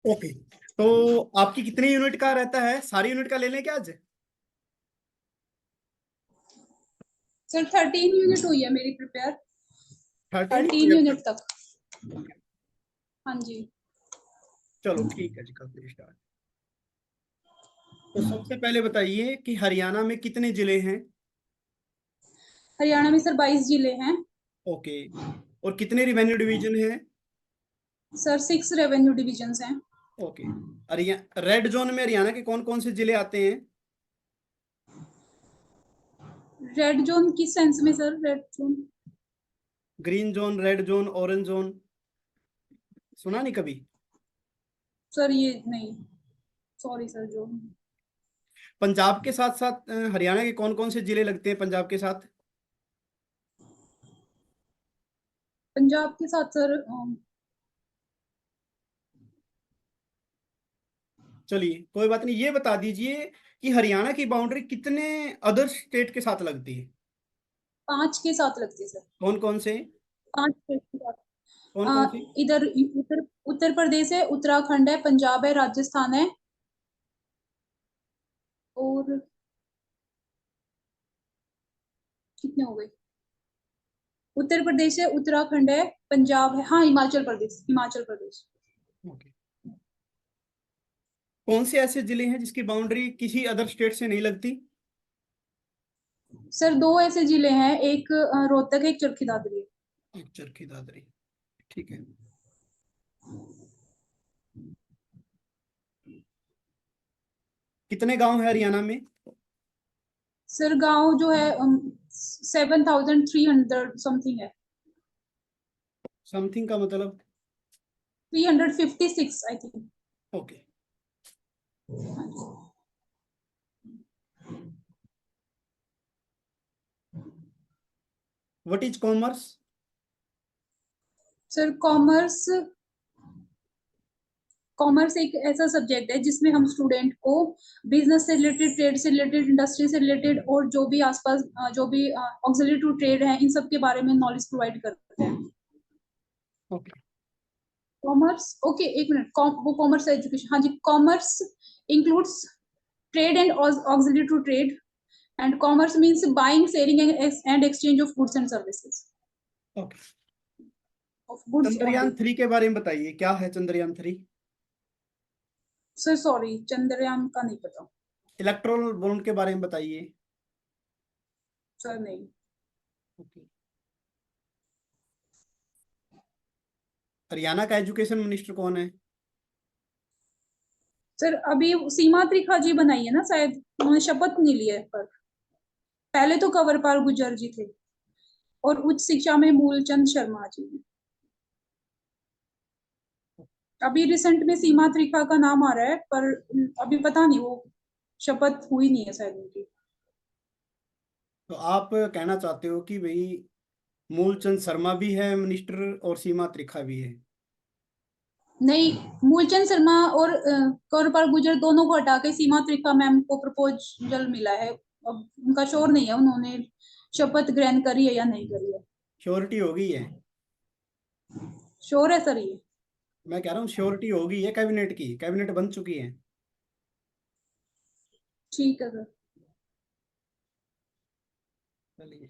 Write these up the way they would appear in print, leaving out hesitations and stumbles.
Okay. तो आपकी कितने यूनिट का रहता है, सारी यूनिट का ले लें क्या आज? सर 13 यूनिट हुई है मेरी प्रिपेयर, 13 ही 13 यूनिट प्रोजेक्ट। तक। हाँ जी। चलो ठीक है जी, करते स्टार्ट। तो सबसे पहले बताइए कि हरियाणा में कितने जिले हैं? हरियाणा में सर 22 जिले हैं। ओके। और कितने रिवेन्यू डिवीजन हैं? सर 6 रेवेन्यू डिविजन हैं। ओके। रेड जोन में हरियाणा के कौन कौन से जिले आते हैं? रेड जोन किस सेंस में sir? Red zone green zone, red zone, orange zone, सुना नहीं कभी? सर ये नहीं, सॉरी सर जो। पंजाब के साथ साथ हरियाणा के कौन कौन से जिले लगते हैं पंजाब के साथ? पंजाब के साथ सर चलिए कोई बात नहीं, ये बता दीजिए कि हरियाणा की बाउंड्री कितने अदर स्टेट के साथ लगती है? 5 के साथ लगती है सर। कौन कौन से? 5 स्टेट के साथ। कौन कौन से? इधर उत्तर उत्तर प्रदेश है, उत्तराखंड है, पंजाब है, राजस्थान है, और कितने हो गए? उत्तर प्रदेश है, उत्तराखंड है, पंजाब है, हाँ हिमाचल प्रदेश, हिमाचल प्रदेश। ओके। कौन से ऐसे जिले हैं जिसकी बाउंड्री किसी अदर स्टेट से नहीं लगती? सर 2 ऐसे जिले हैं, एक रोहतक है, एक चरखी दादरी है। एक चरखी दादरी। ठीक है। कितने गांव है हरियाणा में? सर गांव जो है 7,300 समथिंग है। समथिंग का मतलब? 356 I think. Okay. What is commerce? Sir commerce commerce एक ऐसा सब्जेक्ट है जिसमें हम स्टूडेंट को बिजनेस से रिलेटेड, ट्रेड से रिलेटेड, इंडस्ट्री से रिलेटेड, और जो भी आसपास जो भी ऑक्सिलरी टू ट्रेड है, इन सब के बारे में नॉलेज प्रोवाइड करते हैं। ओके। कॉमर्स, ओके एक मिनट, वो कॉमर्स एजुकेशन, हाँ जी। Commerce includes trade and auxiliary to trade, and commerce means buying, selling and exchange of goods and services, okay. Of goods Chandrayaan only. 3 के बारे में बताइए, क्या है चंद्रयान 3? सर सॉरी, चंद्रयान का नहीं पता। इलेक्ट्रॉन बॉन्ड के बारे में बताइए। सर नहीं। ओके। हरियाणा का एजुकेशन मिनिस्टर कौन है? सर अभी सीमा त्रिखा जी बनाई है ना शायद, उन्होंने शपथ नहीं लिया है, पर पहले तो कंवरपाल गुर्जर जी थे, और उच्च शिक्षा में मूलचंद शर्मा जी हैं। अभी रिसेंट में सीमा त्रिखा का नाम आ रहा है, पर अभी पता नहीं, वो शपथ हुई नहीं है शायद उनकी। तो आप कहना चाहते हो कि भाई मूलचंद शर्मा भी है मिनिस्टर और सीमा त्रिखा भी है? नहीं, मूलचंद शर्मा और कंवरपाल गुर्जर दोनों को हटा के सीमा त्रिखा मैम को प्रपोजल मिला है। अब उनका श्योर नहीं है उन्होंने शपथ ग्रहण करी है या नहीं करी है। श्योरिटी हो गई है? श्योर है सर ये? मैं कह रहा हूँ श्योरिटी हो गई है, कैबिनेट की, कैबिनेट बन चुकी है। ठीक है सर। चलिए।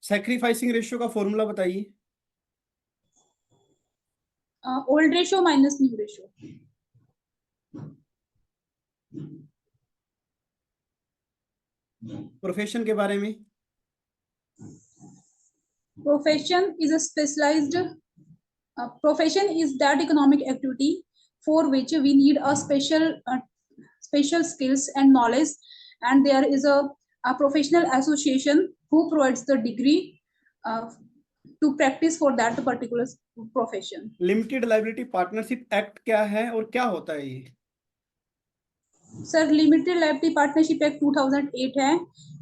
सैक्रिफाइसिंग रेशियो का फॉर्मूला बताइए। Old ratio minus new ratio. Profession के बारे में? Profession is a specialized profession is that economic activity for which we need a special skills and knowledge, and there is a professional association who provides the degree uh, to practice for that particular profession. Limited liability partnership act क्या है और क्या होता है ये? Sir limited liability partnership act 2008 है,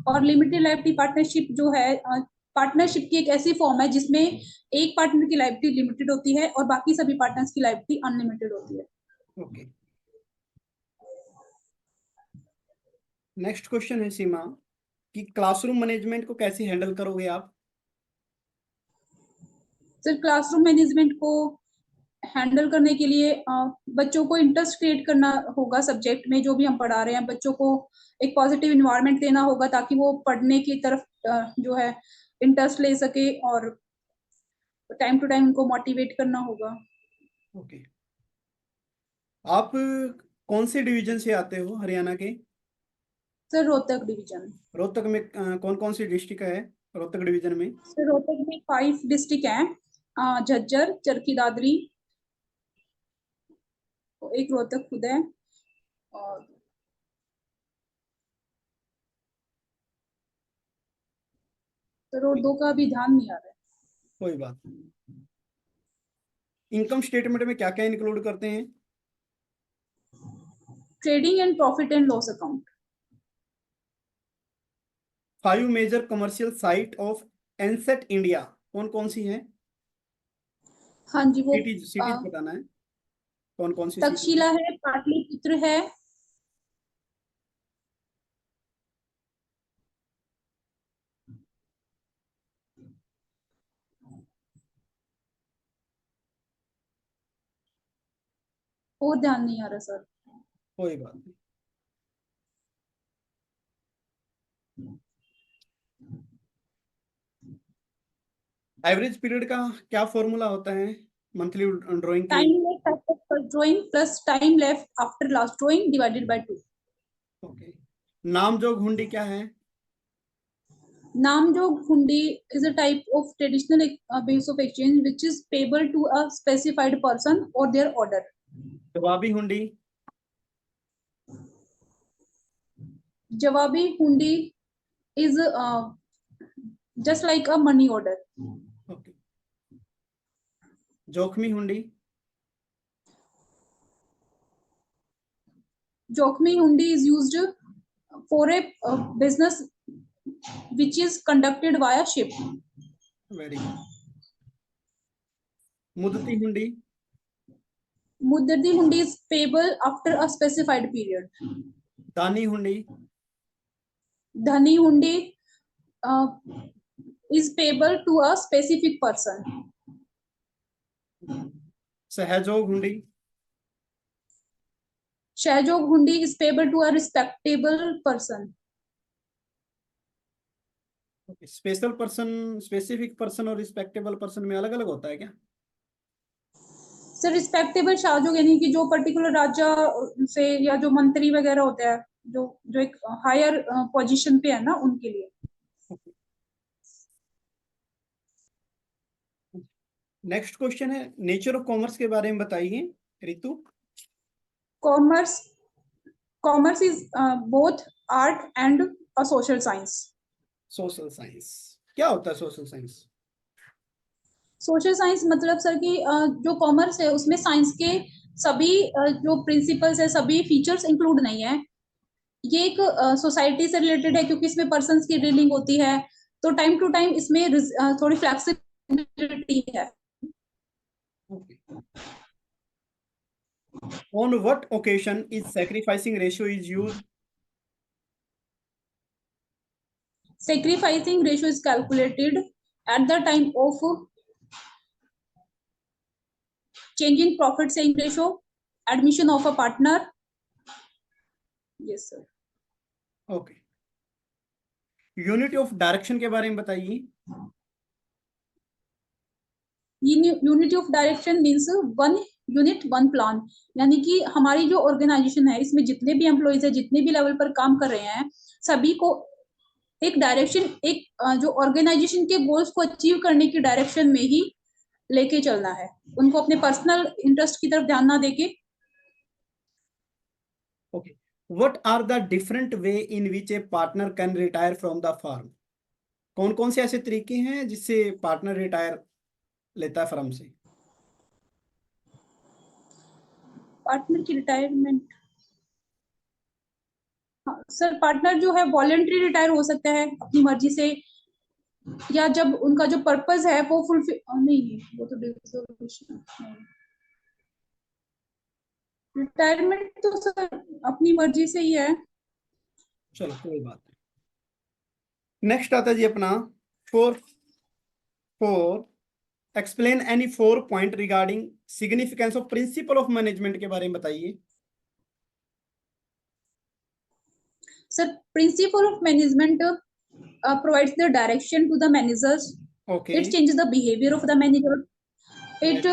और limited liability partnership जो है, पार्टनरशिप की एक ऐसी फॉर्म है जिसमें एक पार्टनर की लाइबिलिटी लिमिटेड होती है और बाकी सभी पार्टनर्स की लाइबिलिटी अनलिमिटेड होती है। ओके। नेक्स्ट क्वेश्चन है सीमा, कि क्लासरूम मैनेजमेंट को कैसे हैंडल करोगे आप? सर क्लासरूम मैनेजमेंट को हैंडल करने के लिए बच्चों को इंटरेस्ट क्रिएट करना होगा सब्जेक्ट में, जो भी हम पढ़ा रहे हैं बच्चों को एक पॉजिटिव इन्वायरमेंट देना होगा ताकि वो पढ़ने की तरफ जो है इंटरेस्ट ले सके, और टाइम टू टाइम उनको मोटिवेट करना होगा। ओके, आप कौन से डिवीजन से आते हो हरियाणा के? Sir Rohtak division. रोहतक में कौन कौन सी डिस्ट्रिक्ट है रोहतक डिवीजन में? सर रोहतक में 5 डिस्ट्रिक्ट हैं, झज्जर, चरखी दादरी, एक रोहतक खुद है, और सर और 2 का अभी ध्यान नहीं आ रहा है। कोई बात नहीं। इनकम स्टेटमेंट में क्या क्या इंक्लूड करते हैं? Trading and profit and loss account. 5 major commercial site of ancient India कौन कौन सी हैं? हाँ जी, वो सिटीज बताना है, कौन कौन सी सिटी तक्षशिला है, पाटलिपुत्र है, और ध्यान नहीं आ रहा सर। कोई बात नहीं। एवरेज पीरियड का क्या फॉर्मूला होता है मंथली ड्राइंग के? Time left after drawing plus time left after last drawing divided by 2। Okay, नाम जोग हुंडी क्या है? नामजोग हुंडी is a type of traditional base of exchange which is payable to a specified person or their order. जवाबी हुंडी? जवाबी हुंडी is just like a money order. Okay, jokhami hundi? Jokhami हुंडी is used for a business which is conducted via ship. Very good. मुद्दती हुंडी? मुद्दती हुंडी is payable after a specified period. दानी हुंडी? धनी हुंडी is payable to a specific person. सहयोग हुंडी? सहयोग हुंडी is payable to a respectable person. Special person, specific person और रिस्पेक्टेबल पर्सन में अलग अलग होता है क्या? सर रिस्पेक्टेबल सहयोग यानी कि जो पर्टिकुलर राज्य से या जो मंत्री वगैरह होते हैं, जो जो एक हायर पोजीशन पे है ना, उनके लिए। नेक्स्ट क्वेश्चन है, नेचर ऑफ कॉमर्स के बारे में बताइए Ritu. Commerce commerce is both art and a social science. Social science क्या होता है? Social science? सोशल साइंस मतलब सर कि जो कॉमर्स है उसमें साइंस के सभी जो प्रिंसिपल्स है, सभी फीचर्स इंक्लूड नहीं है। ये एक सोसाइटी से रिलेटेड है क्योंकि इसमें पर्सन्स की डीलिंग होती है, तो टाइम टू टाइम इसमें थोड़ी फ्लेक्सिबिलिटी है। On what occasion is sacrificing ratio is used? Sacrificing ratio is calculated at the time of change in profit sharing ratio, admission of a partner. Yes sir. Okay, unity of direction के बारे में बताइए। Unity of direction means one unit one plan, यानी कि हमारी जो organisation है इसमें जितने भी एम्प्लॉइज है, जितने भी लेवल पर काम कर रहे हैं, सभी को एक डायरेक्शन, एक जो ऑर्गेनाइजेशन के गोल्स को अचीव करने की डायरेक्शन में ही लेके चलना है, उनको अपने पर्सनल इंटरेस्ट की तरफ ध्यान ना देके। Okay, what are the different way in which a partner can retire from the firm? कौन कौन से ऐसे तरीके हैं जिससे पार्टनर रिटायर लेता है फर्म से? पार्टनर की रिटायरमेंट, हाँ, सर पार्टनर जो है वॉलेंट्री रिटायर हो सकता है अपनी मर्जी से, या जब उनका जो पर्पस है वो फुलफिल नहीं, वो तो डिसोल्यूशन। रिटायरमेंट तो सर अपनी मर्जी से ही है। चलो कोई बात नहीं। नेक्स्ट आता है जी अपना four explain any 4 point regarding significance of principle of management के बारे में बताइए। Sir, principle of management provides the direction to the managers. Okay. It changes the behavior of the manager. It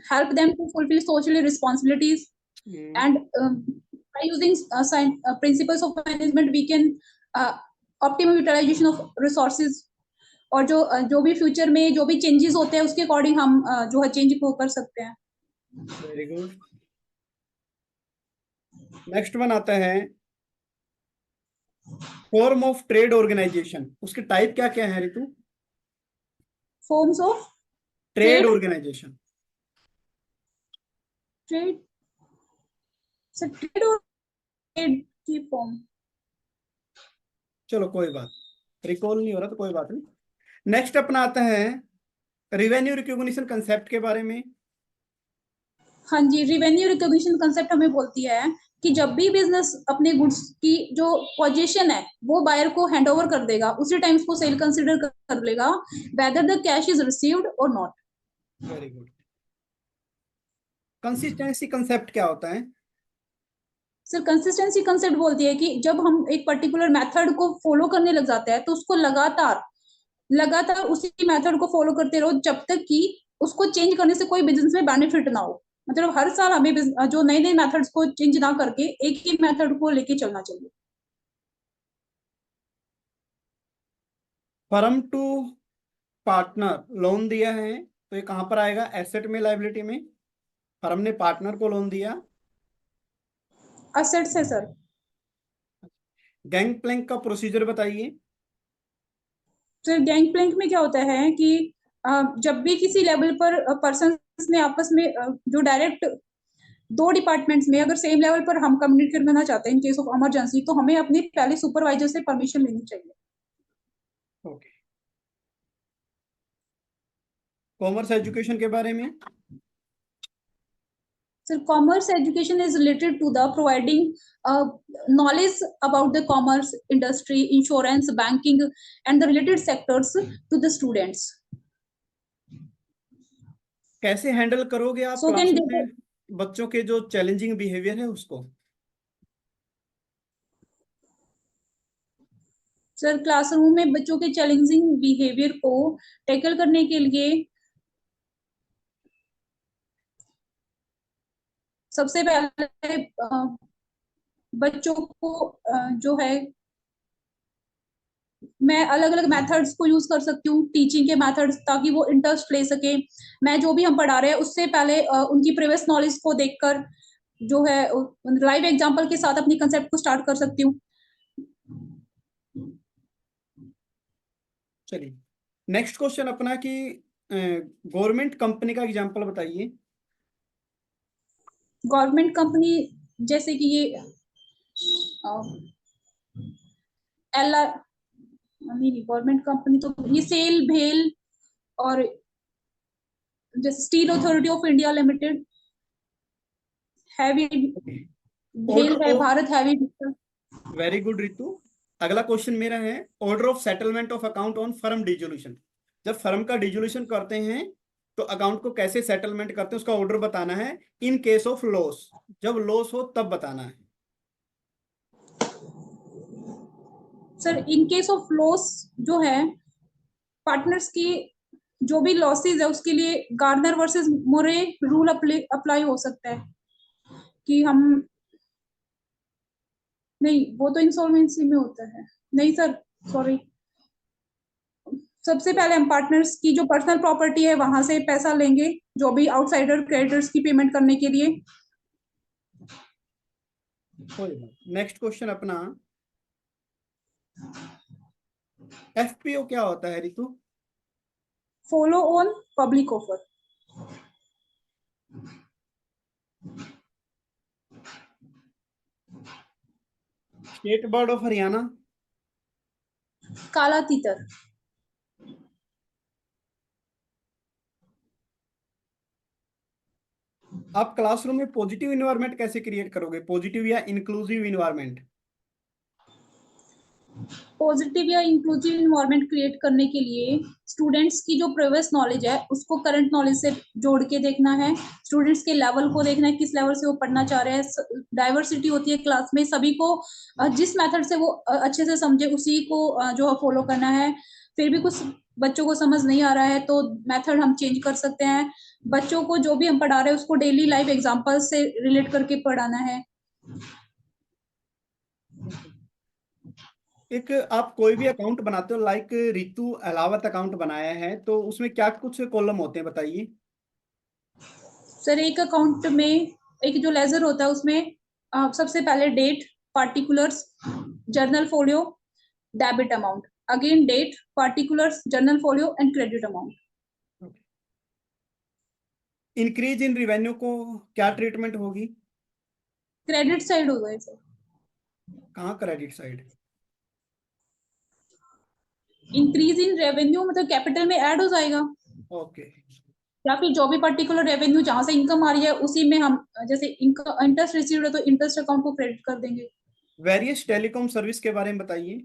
help them to fulfill social responsibilities. And by using principles of management, we can optimum utilization of resources. और जो भी future में जो भी changes होते हैं उसके according हम जो है चेंज को कर सकते हैं। Very good. नेक्स्ट वन आता है फॉर्म ऑफ ट्रेड ऑर्गेनाइजेशन, उसके टाइप क्या क्या है Ritu? Forms of trade organization. Trade sir, trade और ट्रेड की फॉर्म, चलो कोई बात, रिकॉल नहीं हो रहा तो कोई बात नहीं। नेक्स्ट अपना आता है रिवेन्यू रिकॉग्निशन कंसेप्ट के बारे में। हाँ जी, रिवेन्यू रिकॉग्निशन कंसेप्ट हमें बोलती है कि जब भी बिजनेस अपने गुड्स की जो पोजीशन है वो बायर को हैंड ओवर कर देगा, उसी टाइम उसको सेल कंसीडर कर लेगा, whether the cash is received or not. Very good. Consistency concept क्या होता है? सर, कंसिस्टेंसी कंसेप्ट बोलती है कि जब हम एक पर्टिकुलर मेथड को फॉलो करने लग जाते हैं तो उसको लगातार लगातार उसी मेथड को फॉलो करते रहो जब तक कि उसको चेंज करने से कोई बिजनेस में बेनिफिट ना हो। मतलब हर साल हमें जो नए नए मेथड्स को चेंज ना करके एक ही मेथड को लेके चलना चाहिए। फर्म टू पार्टनर लोन दिया है तो ये कहां पर आएगा? एसेट में, लायबिलिटी में? फर्म ने पार्टनर को लोन दिया। असेट्स है सर। गैंग प्लैंक का प्रोसीजर बताइए। तो गैंग प्लैंक में क्या होता है कि जब भी किसी लेवल पर पर्सन ने आपस में जो डायरेक्ट दो डिपार्टमेंट्स में अगर सेम लेवल पर हम कम्युनिकेट करना चाहते हैं इन केस ऑफ इमरजेंसी, तो हमें अपने पहले सुपरवाइजर से परमिशन लेनी चाहिए। ओके। कॉमर्स एजुकेशन के बारे में? So commerce education is related to the providing knowledge about the commerce industry, insurance, banking, and the related sectors to the students. कैसे हैंडल करोगे आप So can क्लासरूम they, में बच्चों के जो चैलेंजिंग बिहेवियर है उसको? सर, क्लासरूम में बच्चों के चैलेंजिंग बिहेवियर को टैकल करने के लिए सबसे पहले बच्चों को जो है मैं अलग अलग मेथड्स को यूज कर सकती हूँ, टीचिंग के मेथड्स, ताकि वो इंटरेस्ट ले सके। मैं जो भी हम पढ़ा रहे हैं उससे पहले उनकी प्रीवियस नॉलेज को देखकर जो है लाइव एग्जांपल के साथ अपनी कंसेप्ट को स्टार्ट कर सकती हूँ। चलिए नेक्स्ट क्वेश्चन अपना कि गवर्नमेंट कंपनी का एग्जांपल बताइए। गवर्नमेंट कंपनी जैसे कि ये एल नहीं, गवर्नमेंट कंपनी तो ये सेल भेल और जैसे steel authority of India limited, heavy भेल ऑर्डर है, of, Bharat heavy. Very good Ritu. अगला क्वेश्चन मेरा है order of settlement of account on firm dissolution. जब फर्म का डिजोल्यूशन करते हैं तो अकाउंट को कैसे सेटलमेंट करते हैं उसका ऑर्डर बताना है। इन केस ऑफ लॉस, जब लॉस हो तब बताना है। Sir, in case of loss जो है पार्टनर्स की जो भी लॉसेस है उसके लिए गार्डनर वर्सेस मोरे रूल अप्लाई हो सकता है कि हम नहीं, वो तो इंसॉल्वेंसी में होता है। नहीं सर, सॉरी, सबसे पहले हम पार्टनर्स की जो पर्सनल प्रॉपर्टी है वहां से पैसा लेंगे, जो भी आउटसाइडर क्रेडिटर्स की पेमेंट करने के लिए। नेक्स्ट क्वेश्चन अपना एफपीओ क्या होता है Ritu? Follow on public offer. State board of Haryana? काला तीतर। आप क्लासरूम में पॉजिटिव इन्वायरमेंट कैसे क्रिएट करोगे? पॉजिटिव या इंक्लूसिव इन्वायरमेंट? पॉजिटिव या इंक्लूसिव इन्वायरमेंट क्रिएट करने के लिए स्टूडेंट्स की जो प्रीवियस नॉलेज है उसको करंट नॉलेज से जोड़ के देखना है, स्टूडेंट्स के लेवल को देखना है, किस लेवल से वो पढ़ना चाह रहे हैं। डाइवर्सिटी होती है क्लास में, सभी को जिस मेथड से वो अच्छे से समझे उसी को जो है फॉलो करना है। फिर भी कुछ बच्चों को समझ नहीं आ रहा है तो मेथड हम चेंज कर सकते हैं। बच्चों को जो भी हम पढ़ा रहे हैं उसको डेली लाइफ एग्जांपल से रिलेट करके पढ़ाना है। एक आप कोई भी अकाउंट बनाते हो, लाइक रितु अलावत अकाउंट बनाया है, तो उसमें क्या कुछ कॉलम होते हैं बताइए। सर एक अकाउंट में एक जो लेजर होता है उसमें सबसे पहले date, particulars, journal folio, debit amount, again date, particulars, journal folio and credit amount. Increase in revenue को क्या ट्रीटमेंट होगी? क्रेडिट साइड होगा ये सर। कहाँ credit side? Increase in revenue मतलब कैपिटल में ऐड हो जाएगा, ओके। या फिर जो भी पर्टिकुलर रेवेन्यू जहां से इनकम आ रही है उसी में हम जैसे इनकम इंटरेस्ट रिसीव्ड है तो इंटरेस्ट अकाउंट को क्रेडिट कर देंगे। वेरियस टेलीकॉम सर्विस के बारे में बताइए।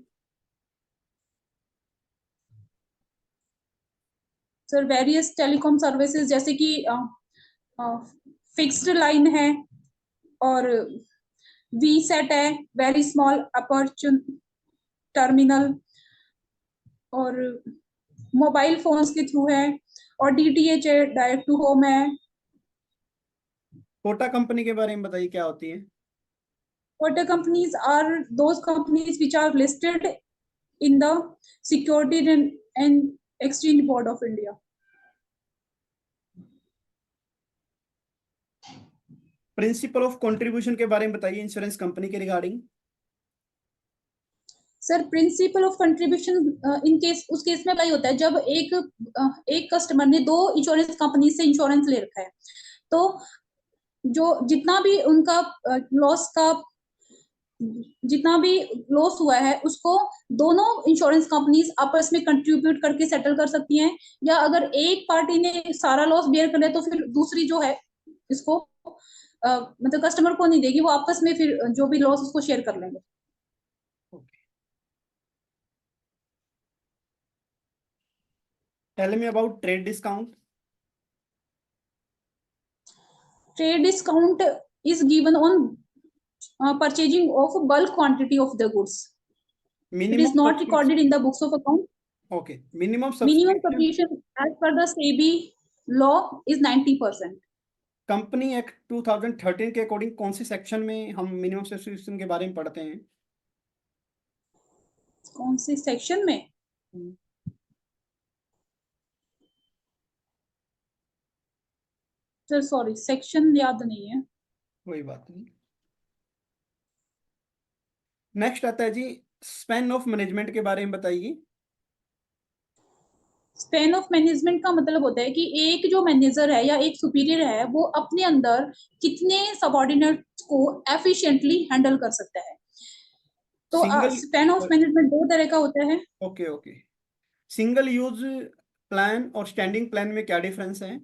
सर वेरियस टेलीकॉम सर्विसेज जैसे कि फिक्स्ड लाइन है और वी सेट है, वेरी स्मॉल अपॉर्चुन टर्मिनल, और मोबाइल फोन्स के थ्रू है, और डीटीएच है, डायरेक्ट टू होम है। कोटा कंपनी के बारे में बताइए, क्या होती है? Quota companies are those companies which are listed in the Security and Exchange Board of India. Principle of contribution के बारे में बताइए इंश्योरेंस कंपनी के regarding. Sir principle of contribution in case उस केस में अप्लाई होता है जब एक कस्टमर ने दो इंश्योरेंस कंपनी से इंश्योरेंस ले रखा है, तो जो जितना भी उनका लॉस का जितना भी लॉस हुआ है उसको दोनों इंश्योरेंस कंपनीज आपस में कंट्रीब्यूट करके सेटल कर सकती हैं, या अगर एक पार्टी ने सारा लॉस बेयर कर लिया तो फिर दूसरी जो है इसको मतलब कस्टमर को नहीं देगी, वो आपस में फिर जो भी लॉस उसको शेयर कर लेंगे। Tell me about trade discount. Trade discount is given on purchasing of bulk quantity of the goods. It is minimum not subscription. recorded in the books of account. Okay, minimum Minimum subscription. subscription as per the SEBI law is 90%. Company act 2013 के according कौन से section में हम minimum subscription के बारे में पढ़ते हैं? कौन से सेक्शन में? सर सॉरी सेक्शन याद नहीं है। कोई बात नहीं। नेक्स्ट आता है जी, स्पैन ऑफ मैनेजमेंट के बारे में बताइए। स्पेन ऑफ मैनेजमेंट का मतलब होता है कि एक जो मैनेजर है या एक सुपीरियर है वो अपने अंदर कितने सबऑर्डिनेट्स को एफिशिएंटली हैंडल कर सकता है। तो सिंगल। स्पेन ऑफ मैनेजमेंट दो तरह का होता है। Okay okay. Single use plan और स्टैंडिंग प्लान में क्या डिफरेंस है?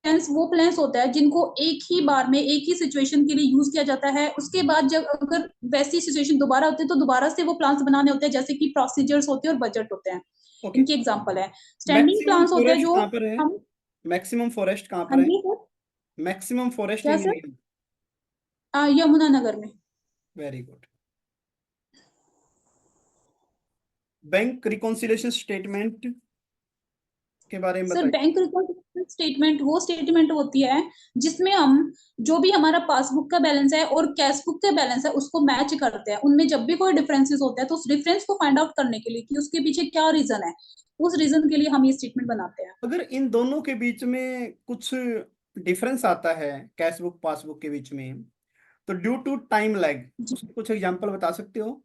प्लान्स वो प्लान्स होता है जिनको एक ही बार में एक ही सिचुएशन के लिए यूज किया जाता है, उसके बाद जब अगर वैसी सिचुएशन दोबारा होती है तो दोबारा से वो प्लान्स बनाने होते हैं, जैसे कि प्रोसीजर्स होते हैं और बजट होते हैं। ओके। इनके एग्जांपल है स्टैंडिंग मैक्सिमम प्लान्स होते हैं फॉरेस्ट जो कहाँ पर है? हम। मैक्सिमम फॉरेस्ट कहाँ हाँ पर है? जी सर। मैक्सिमम फॉरेस्ट क्या इन सर? इंडिया। यमुनानगर में। Very good. Bank reconciliation statement के बारे में सर बताइए। बैंक रिकॉन्सिलिएशन स्टेटमेंट वो स्टेटमेंट होती है जिसमें हम जो भी हमारा पासबुक का बैलेंस है और कैश बुक का बैलेंस है उसको मैच करते हैं। उनमें जब भी कोई डिफरेंसेस होते हैं तो उस डिफरेंस को फाइंड आउट करने के लिए कि उसके पीछे क्या रीजन है, उस रीजन के लिए हम ये स्टेटमेंट बनाते हैं। अगर इन दोनों के बीच में कुछ डिफरेंस आता है, कैश बुक पासबुक के बीच में, तो ड्यू टू टाइम लैग उसके कुछ एग्जांपल बता सकते हो?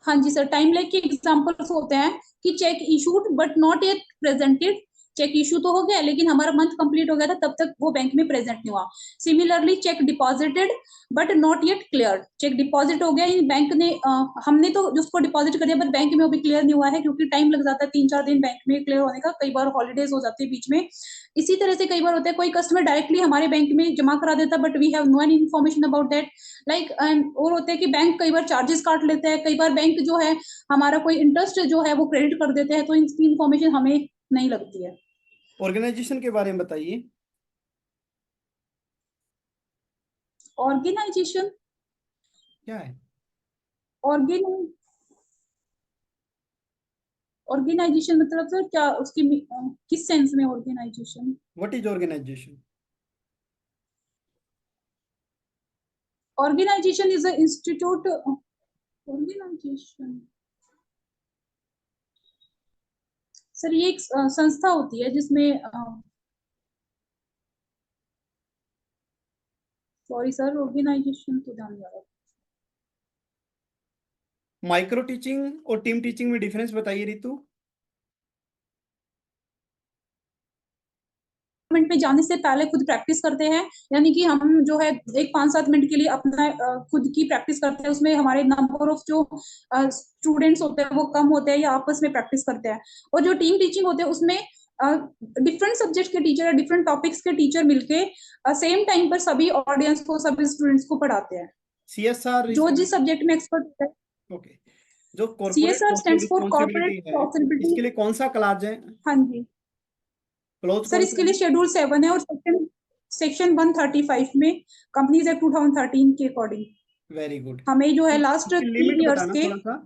हाँ जी सर, टाइम लैग के एग्जांपल्स होते हैं कि cheque issued but not yet presented, cheque issue तो हो गया लेकिन हमारा मंथ कंप्लीट हो गया था, तब तक वो बैंक में प्रेजेंट नहीं हुआ। Similarly cheque deposited but not yet clear, cheque deposit हो गया, बैंक ने हमने तो उसको डिपॉजिट कर दिया बट बैंक में अभी क्लियर नहीं हुआ है, क्योंकि टाइम लग जाता है 3-4 दिन बैंक में क्लियर होने का, कई बार हॉलीडेज हो जाती है बीच में। इसी तरह से कई बार होता है कोई कस्टमर डायरेक्टली हमारे बैंक में जमा करा देता but we have no any information about that, like और होता है कि बैंक कई बार चार्जेस काट लेता है, कई बार बैंक जो है हमारा कोई इंटरेस्ट जो है वो क्रेडिट कर देते हैं, तो इसकी इन्फॉर्मेशन हमें नहीं लगती है। ऑर्गेनाइजेशन के बारे में बताइए। ऑर्गेनाइजेशन क्या है? ऑर्गेनाइज ऑर्गेनाइजेशन मतलब सर क्या उसकी किस सेंस में organisation? What is organisation? Organisation is a institute. Organisation sir ये एक संस्था होती है जिसमें सॉरी सर ऑर्गेनाइजेशन तो ध्यान नहीं आ रहा। माइक्रो टीचिंग और टीम टीचिंग में डिफरेंस बताइए रितु। मिनट में जाने से पहले खुद प्रैक्टिस करते हैं, यानी कि हम जो है एक 5-7 मिनट के लिए अपना खुद की प्रैक्टिस करते हैं, उसमें हमारे नंबर ऑफ जो स्टूडेंट्स होते हैं वो कम होते हैं या आपस में प्रैक्टिस करते हैं। और जो टीम टीचिंग होते हैं उसमें डिफरेंट सब्जेक्ट के टीचर या डिफरेंट टॉपिक्स के टीचर मिलके सेम टाइम पर सभी ऑडियंस को, सभी स्टूडेंट्स को पढ़ाते हैं, सीएसआर जो जिस सब्जेक्ट में एक्सपर्ट होता है। ओके। जो corporate CSR social stands for corporate responsibility है, रिस्पॉन्सिबिलिटी। इसके लिए कौन सा क्लास है? हाँ जी क्लोज सर, कौन सा इसके लिए है? शेड्यूल 7 है और सेक्शन सेक्शन 135 में कंपनीज एक्ट 2013 के अकॉर्डिंग वेरी गुड। हमें जो है लास्ट इसकी 3 लिमिट इयर्स बताना के। थोड़ा सा,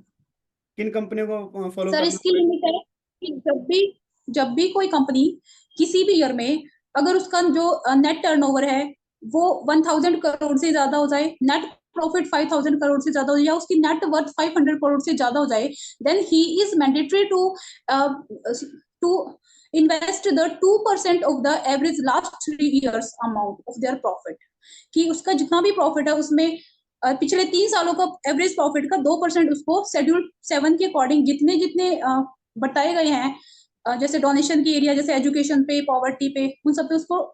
किन कंपनियों को फॉलो सर करना इसकी पड़ेगा? लिमिट है कि जब भी कोई कंपनी किसी भी ईयर में अगर उसका जो नेट टर्नओवर है वो 1000 करोड़ से ज्यादा हो जाए, नेट प्रॉफिट 5000 करोड़ से ज्यादा हो जाए, या उसकी नेट वर्थ 500 करोड़ से ज्यादा हो जाए, then he is mandatory to invest the 2% of the average last 3 years amount of their profit, कि उसका जितना भी प्रॉफिट है उसमें पिछले 3 सालों का एवरेज प्रॉफिट का 2% उसको शेड्यूल 7 के अकॉर्डिंग जितने जितने बताए गए हैं, जैसे डोनेशन की एरिया, जैसे एजुकेशन पे, पॉवर्टी पे, उन सब पे उसको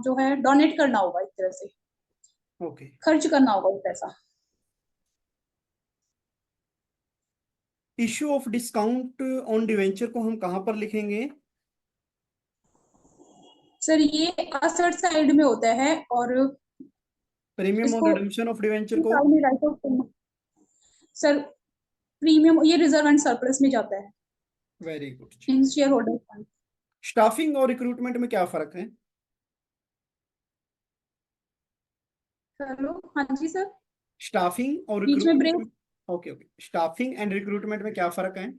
जो है डोनेट करना होगा, एक तरह से ओके। खर्च करना होगा वो पैसा। Issue of discount on debenture को हम कहाँ पर लिखेंगे? सर ये असर्ट साइड में होता है और प्रीमियम ऑन इसको रिडम्पशन ऑफ डिवेंचर को? साइड में राइट आउट करना। सर प्रीमियम ये रिजर्व एंड सरप्लस में जाता है वेरी गुड। इन शेयर होल्डर फंड। स्टाफिंग और रिक्रूटमेंट में क्या फर्क है? हेलो हाँ जी सर, स्टाफिंग और बीच में रिक्रूटमेंट ब्रेक। में, okay okay, staffing and recruitment में क्या फर्क है?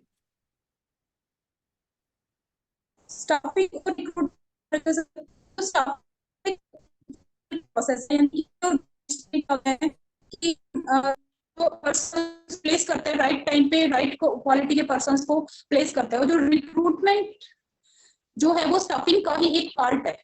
स्टाफिंग और रिक्रूटमेंट स्टाफिंग प्रोसेस है, यानी कि होता है कि जो पर्सन प्लेस करते हैं राइट टाइम पे राइट क्वालिटी के पर्संस को प्लेस करते हैं, और जो रिक्रूटमेंट जो है वो स्टाफिंग का ही एक पार्ट है।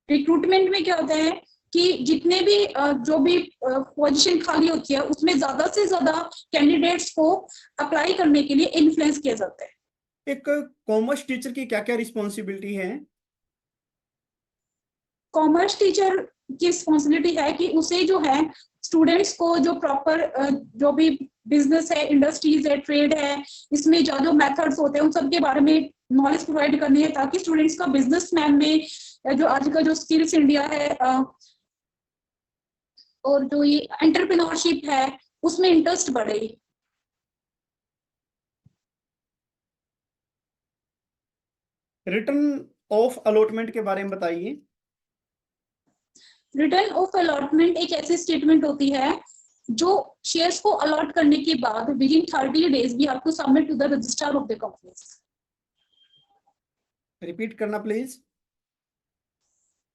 रिक्रूटमेंट में क्या होता है कि जितने भी जो भी पोजीशन खाली होती है उसमें ज्यादा से ज्यादा कैंडिडेट्स को अप्लाई करने के लिए इन्फ्लुएंस किया जाता है। एक कॉमर्स टीचर की क्या क्या रिस्पॉन्सिबिलिटी है? कॉमर्स टीचर की रिस्पॉन्सिबिलिटी है कि उसे जो है स्टूडेंट्स को जो प्रॉपर जो भी बिजनेस है, इंडस्ट्रीज है, ट्रेड है, इसमें जो जो मेथड्स होते हैं उन सब के बारे में नॉलेज प्रोवाइड करनी है, ताकि स्टूडेंट्स का बिजनेसमैन में जो आज का जो स्किल्स इंडिया है और जो ये एंटरप्रेन्योरशिप है उसमें इंटरेस्ट बढ़े। रिटर्न ऑफ अलॉटमेंट के बारे में बताइए। रिटर्न ऑफ अलॉटमेंट एक ऐसी स्टेटमेंट होती है जो शेयर्स को अलॉट करने के बाद within 30 days we have to submit to the registrar of the company. Repeat करना please.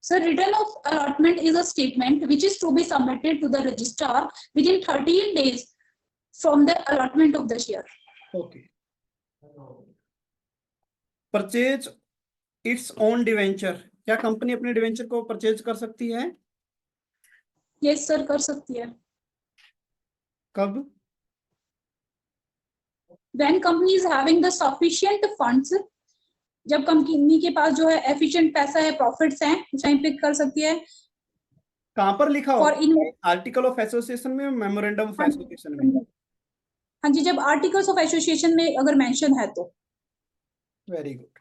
So return of allotment is a statement which is to be submitted to the registrar within 13 days from the allotment of the share. Okay. Purchase its own debenture, क्या company अपने debenture को purchase कर सकती है? Yes sir, कर सकती है। कब? When company is having the sufficient funds जब कंपनी के पास जो है एफिशिएंट पैसा है, प्रॉफिट्स हैं, उस टाइम पे कर सकती है। कहाँ पर लिखा फॉर होता इन है? आर्टिकल ऑफ एसोसिएशन में, मेमोरेंडम ऑफ हाँ एसोसिएशन में? हाँ जी, जब आर्टिकल्स ऑफ एसोसिएशन में अगर मेंशन है तो। Very good.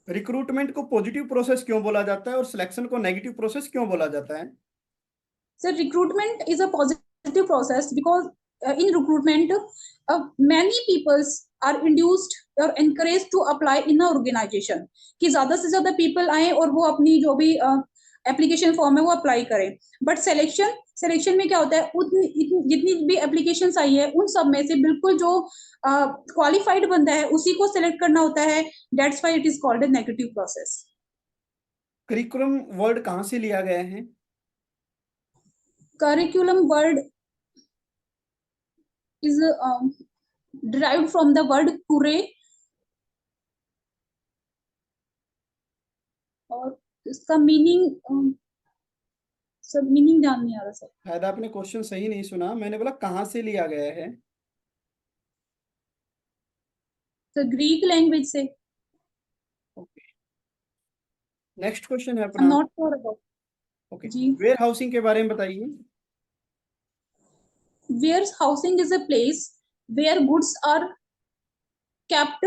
रिक्रूटमेंट को पॉजिटिव प्रोसेस क्यों बोला जाता है और सिलेक्शन को नेगेटिव प्रोसेस क्यों बोला जाता है? So recruitment is a positive process because in recruitment, many peoples are induced or encouraged to apply in a organization, कि ज्यादा से ज्यादा people आए और वो अपनी जो भी एप्लीकेशन फॉर्म है वो अप्लाई करें। बट सिलेक्शन में क्या होता है, जितनी भी एप्लीकेशंस आई है उन सब में से बिल्कुल जो क्वालिफाइड बंदा है उसी को सिलेक्ट करना होता है। That's why it is called a negative process. Curriculum word कहाँ से लिया गया है? Curriculum word is derived from the word curre, और इसका मीनिंग सब मीनिंग जान नहीं आ रहा सर। शायद आपने क्वेश्चन सही नहीं सुना, मैंने बोला कहाँ से लिया गया है। तो ग्रीक लैंग्वेज से। ओके, नेक्स्ट क्वेश्चन है आई एम अपना। Not sure about. ओके, जी। वेयर हाउसिंग के बारे में बताइए। Warehousing is a place where goods are kept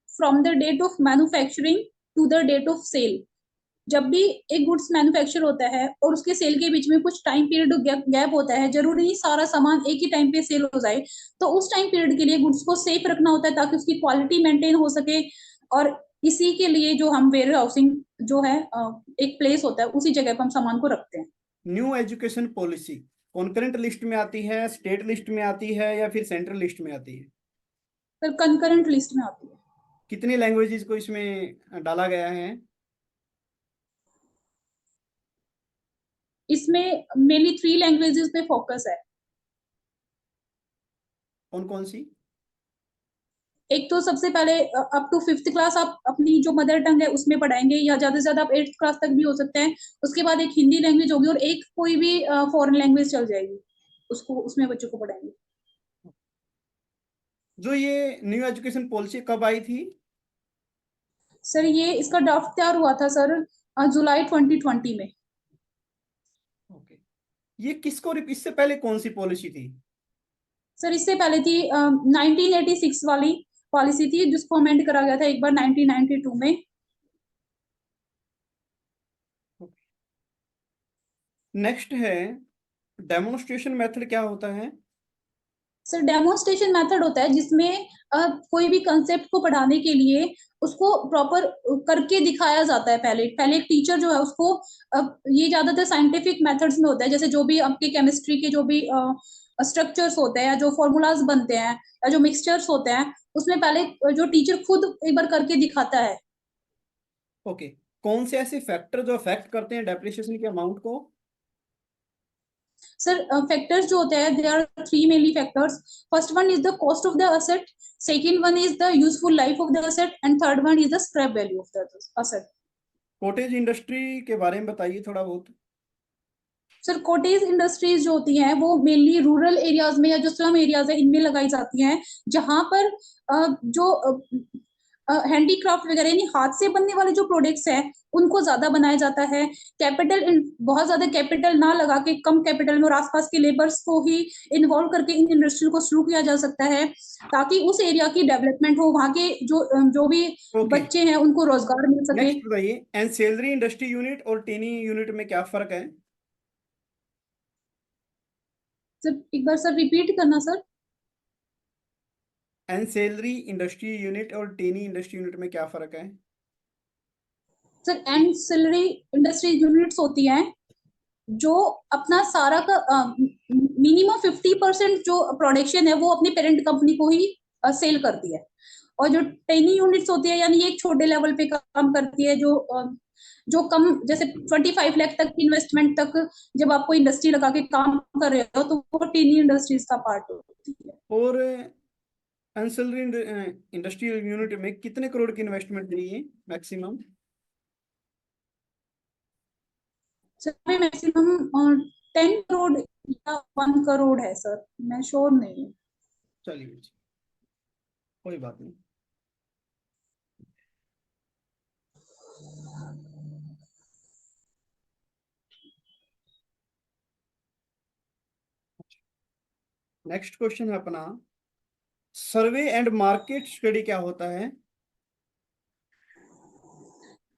from the date of manufacturing to the date of sale। जब भी एक गुड्स मैन्युफैक्चर होता है और उसके सेल के बीच में कुछ टाइम पीरियड गैप होता है, जरूरी नहीं सारा सामान एक ही टाइम पे सेल हो जाए, तो उस टाइम पीरियड के लिए गुड्स को सेफ रखना होता है ताकि उसकी क्वालिटी मेंटेन हो सके। और इसी के लिए जो हम वेयर हाउसिंग जो है एक प्लेस होता है, उसी जगह पर हम सामान को रखते हैं। New education policy concurrent list में आती है, स्टेट लिस्ट में आती है, या फिर सेंट्रल लिस्ट में आती है? फिर कंकरेंट लिस्ट में आती है। कितनी लैंग्वेजेस को इसमें डाला गया है? इसमें मेनली 3 लैंग्वेजेस पे फोकस है। कौन कौन सी? एक तो सबसे पहले अप टू 5th क्लास आप अपनी जो मदर टंग है उसमें पढ़ाएंगे, या ज्यादा से ज्यादा आप 8th क्लास तक भी हो सकते हैं। उसके बाद एक हिंदी लैंग्वेज होगी और एक कोई भी फॉरेन लैंग्वेज चल जाएगी, उसको उसमें बच्चों को पढ़ाएंगे। जो ये न्यू एजुकेशन पॉलिसी कब आई थी? सर ये इसका ड्राफ्ट तैयार हुआ था सर जुलाई 2020 में। ओके, ये किसको इससे पहले कौन सी पॉलिसी थी? सर इससे पहले थी 1986 वाली पॉलिसी थी, जिसको अमेंड करा गया था एक बार 1992 में। नेक्स्ट है, डेमोन्स्ट्रेशन मेथड क्या होता है? सर डेमोन्स्ट्रेशन मेथड होता है जिसमें कोई भी कंसेप्ट को पढ़ाने के लिए उसको प्रॉपर करके दिखाया जाता है। पहले पहले एक टीचर जो है उसको ये ज्यादातर साइंटिफिक मेथड्स में होता है, जैसे जो भी आपके केमिस्ट्री के जो भी स्ट्रक्चर्स होते हैं या जो फॉर्मूलाज बनते हैं या जो मिक्सचर्स होते हैं, उसमें पहले जो टीचर खुद एक बार करके दिखाता है। ओके, कौन से ऐसे फैक्टर जो अफेक्ट करते हैं डेप्रिसिएशन के अमाउंट को? सर फैक्टर्स जो होते हैं, there are 3 mainly factors. First one is the cost of the asset, second one is the useful life of the asset, and third one is the scrap value of the asset. Cottage industry के बारे में बताइए थोड़ा बहुत। Sir cottage industries जो होती हैं वो मेनली रूरल एरियाज में या जो स्लम एरियाज है इनमें लगाई जाती हैं, जहां पर जो हैंडीक्राफ्ट वगैरह यानी हाथ से बनने वाले जो प्रोडक्ट्स हैं उनको ज्यादा बनाया जाता है। बहुत ज्यादा कैपिटल ना लगा के कम कैपिटल में और आसपास के लेबर्स को ही इन्वॉल्व करके इन इंडस्ट्री को शुरू किया जा सकता है, ताकि उस एरिया की डेवलपमेंट हो, वहां के जो भी ओके, बच्चे हैं उनको रोजगार मिल सके। नेक्स्ट बताइए, एंसेलरी इंडस्ट्री यूनिट और टेनी यूनिट में क्या फर्क है? सर एक बार सर रिपीट करना सर। एंसेलरी इंडस्ट्री यूनिट और टेनी इंडस्ट्री यूनिट में क्या फर्क है? सर एंसिलरी इंडस्ट्री यूनिट्स होती हैं जो अपना सारा का मिनिमम 50% जो प्रोडक्शन है वो अपनी पेरेंट कंपनी को ही सेल करती है। और जो टेनी यूनिट्स होती है यानी एक छोटे लेवल पे काम करती है, जो कम जैसे 25 लाख तक की इन्वेस्टमेंट तक जब आपको इंडस्ट्री लगा के काम कर रहे हो तो वो टेनी इंडस्ट्रीज का पार्ट होती है। और एंसेलरी इंडस्ट्रियल यूनिट में कितने करोड़ की इन्वेस्टमेंट दी है मैक्सिमम? सर मैक्सिमम 10 करोड़ या 1 करोड़ है सर, मैं श्योर नहीं हूँ। चलिए जी, कोई बात नहीं। नेक्स्ट क्वेश्चन है अपना, सर्वे एंड मार्केट स्टडी क्या होता है?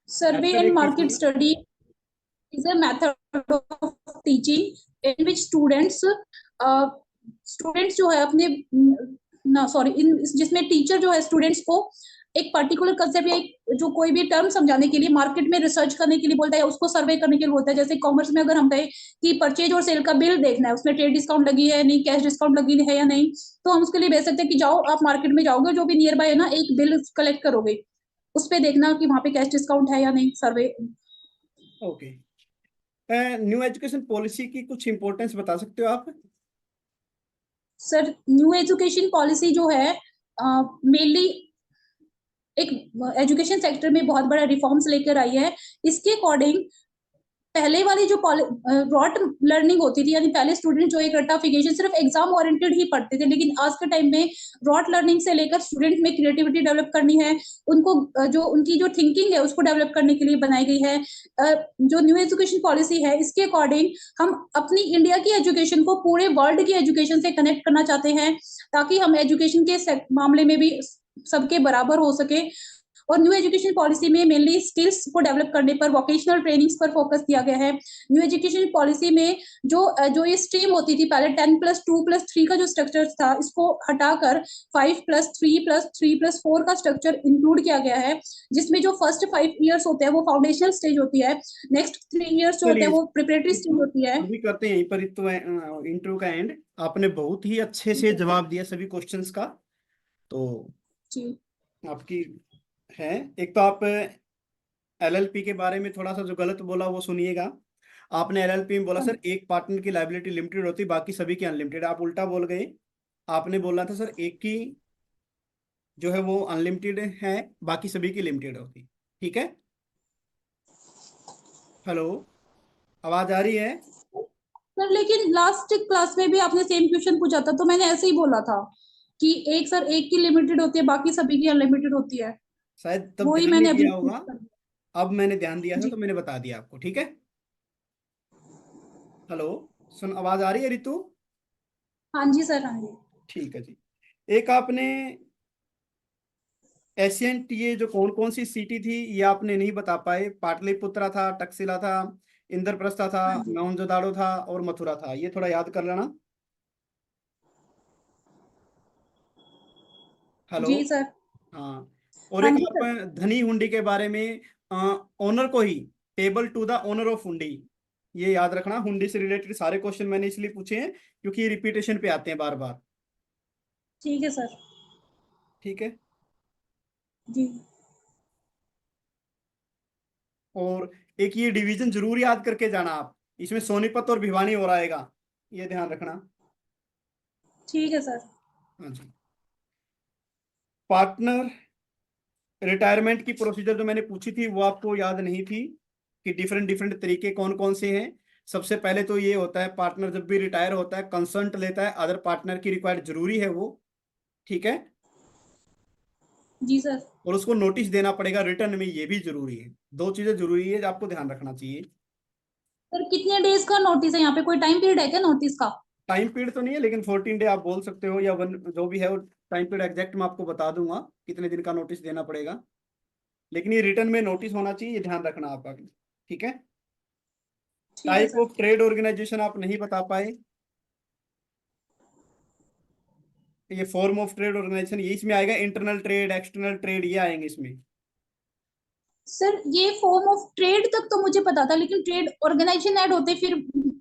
Survey मेथड and एक market कीजिए। study is a method of teaching in which students जो है अपने ना सॉरी इन जिसमें टीचर जो है स्टूडेंट्स को एक पर्टिकुलर कंसेप्ट या एक जो कोई भी टर्म समझाने के लिए मार्केट में रिसर्च करने के लिए बोलता है, उसको सर्वे करने के लिए बोलता है। जैसे कॉमर्स में अगर हम कहें कि परचेज और सेल का बिल देखना है, उसमें ट्रेड डिस्काउंट लगी है नहीं, कैश डिस्काउंट लगी है या नहीं, तो हम उसके लिए भेज सकते हैं कि जाओ आप मार्केट में जाओगे, जो भी नियर बाय है ना, एक बिल कलेक्ट करोगे, उस पे देखना कि वहां पे कैश डिस्काउंट है या नहीं, सर्वे। ओके। न्यू एजुकेशन पॉलिसी की कुछ इंपॉर्टेंस बता सकते हो आप? सर न्यू एजुकेशन पॉलिसी जो है मेनली एक एजुकेशन सेक्टर में बहुत बड़ा रिफॉर्म्स लेकर आई है। इसके अकॉर्डिंग पहले वाली जो रॉट लर्निंग होती थी, यानी पहले स्टूडेंट जो एक रट्टाफिकेशन सिर्फ एग्जाम ओरिएंटेड ही पढ़ते थे, लेकिन आज के टाइम में रॉट लर्निंग से लेकर स्टूडेंट में क्रिएटिविटी डेवलप करनी है, उनको जो उनकी जो थिंकिंग है उसको डेवलप करने के लिए बनाई गई है। जो न्यू एजुकेशन पॉलिसी है इसके अकॉर्डिंग हम अपनी इंडिया की एजुकेशन को पूरे वर्ल्ड की एजुकेशन से कनेक्ट करना चाहते हैं, ताकि हम एजुकेशन के मामले में भी सबके बराबर हो सके। और न्यू एजुकेशन पॉलिसी में मेनली स्किल्स को डेवलप करने पर, वोकेशनल ट्रेनिंग्स पर फोकस दिया गया है। न्यू एजुकेशन पॉलिसी में जो ये स्ट्रीम होती थी पहले 10+2+3 का जो स्ट्रक्चर था, इसको हटाकर 5+3+3+4 का स्ट्रक्चर इंक्लूड किया गया है, जिसमें जो फर्स्ट 5 ईयर्स होते हैं वो फाउंडेशनल स्टेज होती है, नेक्स्ट 3 ईयर्स जो होते चलिए हैं वो प्रिपरेटरी स्टेज होती है। अभी करते हैं यहीं पर तो इंटरव्यू का एंड। आपने बहुत ही अच्छे से जवाब दिया सभी क्वेश्चंस का। तो जी आपकी है, एक तो आप एलएलपी के बारे में थोड़ा सा जो गलत बोला वो सुनिएगा। आपने एलएलपी में बोला सर एक पार्टनर की लायबिलिटी लिमिटेड होती, बाकी सभी की अनलिमिटेड। आप उल्टा बोल गए। आपने बोला था सर एक की जो है वो अनलिमिटेड है, बाकी सभी की लिमिटेड होती। ठीक है। हेलो, आवाज आ रही है? सर, लेकिन लास्ट क्लास में भी आपने सेम क्वेश्चन पूछा था, तो मैंने ऐसे ही बोला था कि एक सर एक की लिमिटेड होती है, बाकी सभी की अनलिमिटेड होती है। शायद तब वो ही ध्यान नहीं मैंने अभी दिया होगा। अब मैंने ध्यान दिया था जी। तो मैंने बता दिया आपको। ठीक है। हेलो, सुन, आवाज आ रही है रितु? हाँ जी सर, हाँ जी। ठीक है जी। एक आपने एशियन ये जो कौन कौन सी सिटी थी ये आपने नहीं बता पाए। पाटलिपुत्रा था, टक्सिला था, इंद्रप्रस्थ था, हाँ जी। मोहनजोदाड़ो था और मथुरा था। ये थोड़ा याद कर लेना। हेलो। जी सर। हाँ। और हाँ एक जी आप सर। धनी हुंडी के बारे में, ओनर को ही payable to the owner of hundi, ये याद रखना। हुंडी से रिलेटेड सारे क्वेश्चन मैंने इसलिए पूछे हैं क्योंकि ये रिपीटेशन पे आते हैं बार बार। ठीक है सर। ठीक है। जी और एक ये डिवीजन जरूर याद करके जाना आप, इसमें सोनीपत और भिवानी और आएगा, ये ध्यान रखना। ठीक है सर। हाँ जी। पार्टनर रिटायरमेंट की प्रोसीजर जो मैंने पूछी थी वो आपको याद नहीं थी कि डिफरेंट डिफरेंट तरीके कौन कौन से हैं। सबसे पहले तो ये होता है, पार्टनर जब भी रिटायर होता है कंसल्ट लेता है, अदर पार्टनर की रिक्वायर्ड जरूरी है वो। ठीक है। जी सर। और उसको नोटिस देना पड़ेगा रिटर्न में, ये भी जरूरी है। दो चीजें जरूरी है जो आपको ध्यान रखना चाहिए। सर कितने डेज का नोटिस है यहाँ पे, कोई टाइम पीरियड है क्या नोटिस का? टाइम पीरियड तो नहीं है लेकिन 14 डे आप बोल सकते हो, या वन जो भी है वो टाइम पीरियड एग्जैक्ट मैं आपको बता दूंगा कितने दिन का नोटिस देना पड़ेगा। लेकिन ये रिटर्न में नोटिस होना चाहिए, ये ध्यान रखना आपका। ठीक है। ठीक है type sir. Of trade organisation आप नहीं बता पाए। ये फॉर्म ऑफ ट्रेड ऑर्गेनाइजेशन ये इसमें आएगा, इंटरनल ट्रेड एक्सटर्नल ट्रेड ये आएंगे इसमें। सर ये फॉर्म ऑफ ट्रेड तक तो मुझे पता था, लेकिन ट्रेड ऑर्गेनाइजेशन ऐड होते फिर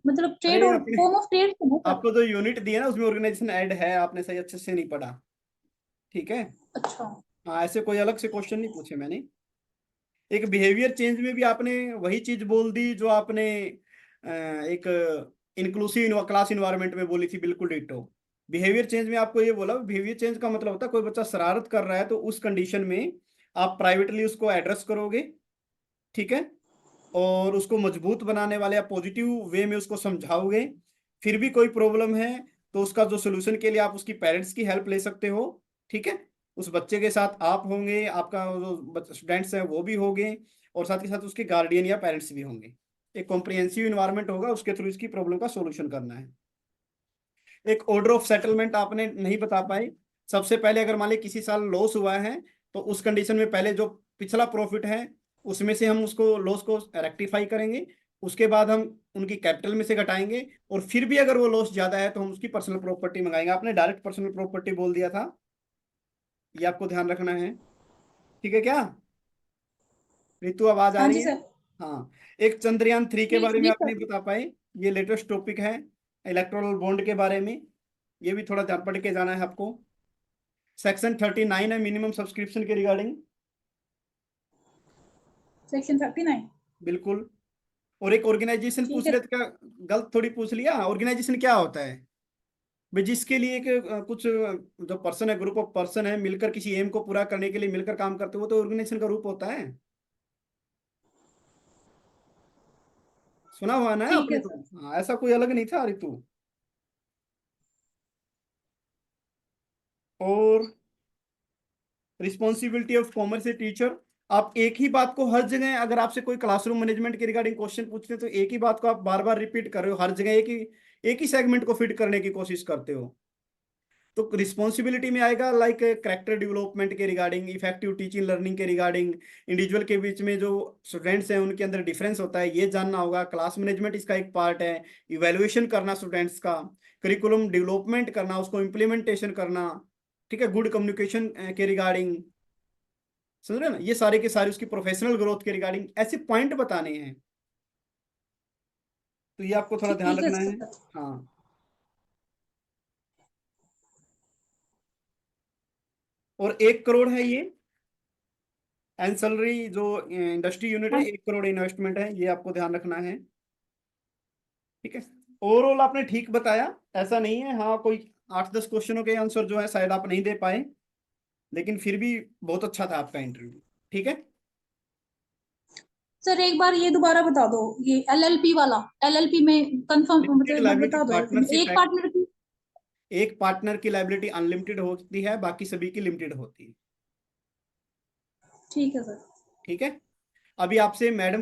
मतलब ट्रेड अरे और अपने फॉर्म ऑफ ट्रेड तो नहीं आपको पता। जो यूनिट दिया ना उसमें ऑर्गेनाइजेशन ऐड है, आपने सही अच्छे से नहीं पढ़ा। ठीक है। अच्छा। हाँ, ऐसे कोई अलग से क्वेश्चन नहीं पूछे मैंने। एक बिहेवियर चेंज में भी आपने वही चीज बोल दी जो आपने एक इंक्लूसिव क्लास इन्वायरमेंट में बोली थी, बिल्कुल डिटो। बिहेवियर चेंज में आपको ये बोला, बिहेवियर चेंज का मतलब होता है कोई बच्चा शरारत कर रहा है तो उस कंडीशन में आप प्राइवेटली उसको एड्रेस करोगे। ठीक है। और उसको मजबूत बनाने वाले या पॉजिटिव वे में उसको समझाओगे। फिर भी कोई प्रॉब्लम है तो उसका जो सोल्यूशन के लिए आप उसकी पेरेंट्स की हेल्प ले सकते हो। ठीक है। उस बच्चे के साथ आप होंगे, आपका जो स्टूडेंट्स हैं वो भी होंगे, और साथ ही साथ उसके गार्डियन या पेरेंट्स भी होंगे। एक कॉम्प्रिहेंसिव इन्वायरमेंट होगा, उसके थ्रू इसकी प्रॉब्लम का सोल्यूशन करना है। एक ऑर्डर ऑफ सेटलमेंट आपने नहीं बता पाए। सबसे पहले अगर मान ली किसी साल लॉस हुआ है तो उस कंडीशन में पहले जो पिछला प्रॉफिट है उसमें से हम उसको लॉस को रेक्टिफाई करेंगे, उसके बाद हम उनकी कैपिटल में से घटाएंगे, और फिर भी अगर वो लॉस ज्यादा है तो हम उसकी पर्सनल प्रॉपर्टी मंगाएंगे। आपने डायरेक्ट पर्सनल प्रॉपर्टी बोल दिया था, ये आपको ध्यान रखना है। ठीक है क्या रितु, आवाज आ हाँ रही जी है? सर। हाँ। एक चंद्रयान 3 के जी बारे में जी आप सर। नहीं बता पाए, ये लेटेस्ट टॉपिक है इलेक्ट्रोल बॉन्ड के बारे में, ये भी थोड़ा ध्यान पढ़ के जाना है आपको। सेक्शन 39 है मिनिमम सब्सक्रिप्शन के रिगार्डिंग। सेक्शन 39। बिल्कुल। और एक ऑर्गेनाइजेशन ठीक पूछ है। रहे थे क्या, गलत थोड़ी पूछ लिया। ऑर्गेनाइजेशन क्या होता है भाई, जिसके लिए एक कुछ जो पर्सन है, ग्रुप ऑफ पर्सन है, मिलकर किसी एम को पूरा करने के लिए मिलकर काम करते हो, वो तो ऑर्गेनाइजेशन का रूप होता है। सुना हुआ ना ठीक आपने है तो। सर। हाँ, ऐसा कोई अलग नहीं था रितु। और responsibility of commerce a teacher, आप एक ही बात को हर जगह, अगर आपसे कोई क्लासरूम मैनेजमेंट के रिगार्डिंग क्वेश्चन पूछते हैं तो एक ही बात को आप बार बार रिपीट कर रहे हो, हर जगह एक ही सेगमेंट को फिट करने की कोशिश करते हो। तो रिस्पॉन्सिबिलिटी में आएगा लाइक कैरेक्टर डेवलपमेंट के रिगार्डिंग, इफेक्टिव टीचिंग लर्निंग के रिगार्डिंग, इंडिविजुअल के बीच में जो स्टूडेंट्स हैं उनके अंदर डिफरेंस होता है ये जानना होगा, क्लास मैनेजमेंट इसका एक पार्ट है, इवेल्युएशन करना स्टूडेंट्स का, करिकुलम डेवलपमेंट करना, उसको इम्प्लीमेंटेशन करना, ठीक है, गुड कम्युनिकेशन के रिगार्डिंग, समझ रहे हो ना, ये सारे के सारे उसकी प्रोफेशनल ग्रोथ के रिगार्डिंग ऐसे पॉइंट बताने हैं, तो ये आपको थोड़ा ध्यान ठीक है रखना है। सर। हाँ। और 1 करोड़ है ये एंसलरी, जो इंडस्ट्री यूनिट है, हाँ 1 करोड़ इन्वेस्टमेंट है, ये आपको ध्यान रखना है। ठीक है। ओवरऑल आपने ठीक बताया, ऐसा नहीं है, हाँ कोई 8-10 क्वेश्चनों के आंसर जो है शायद आप नहीं दे पाए, लेकिन फिर भी बहुत अच्छा था आपका इंटरव्यू। ठीक है। सर, एक बार ये दोबारा बता दो, ये एलएलपी वाला, एलएलपी में कंफर्म लिमिटेड मतलब लाइबिलिटी बता दो पार्टनरशिप एक एक्ट, पार्टनर की। एक पार्टनर की लाइबिलिटी अनलिमिटेड होती है, बाकी सभी की लिमिटेड होती है। ठीक है सर। ठीक है। अभी आपसे मैडम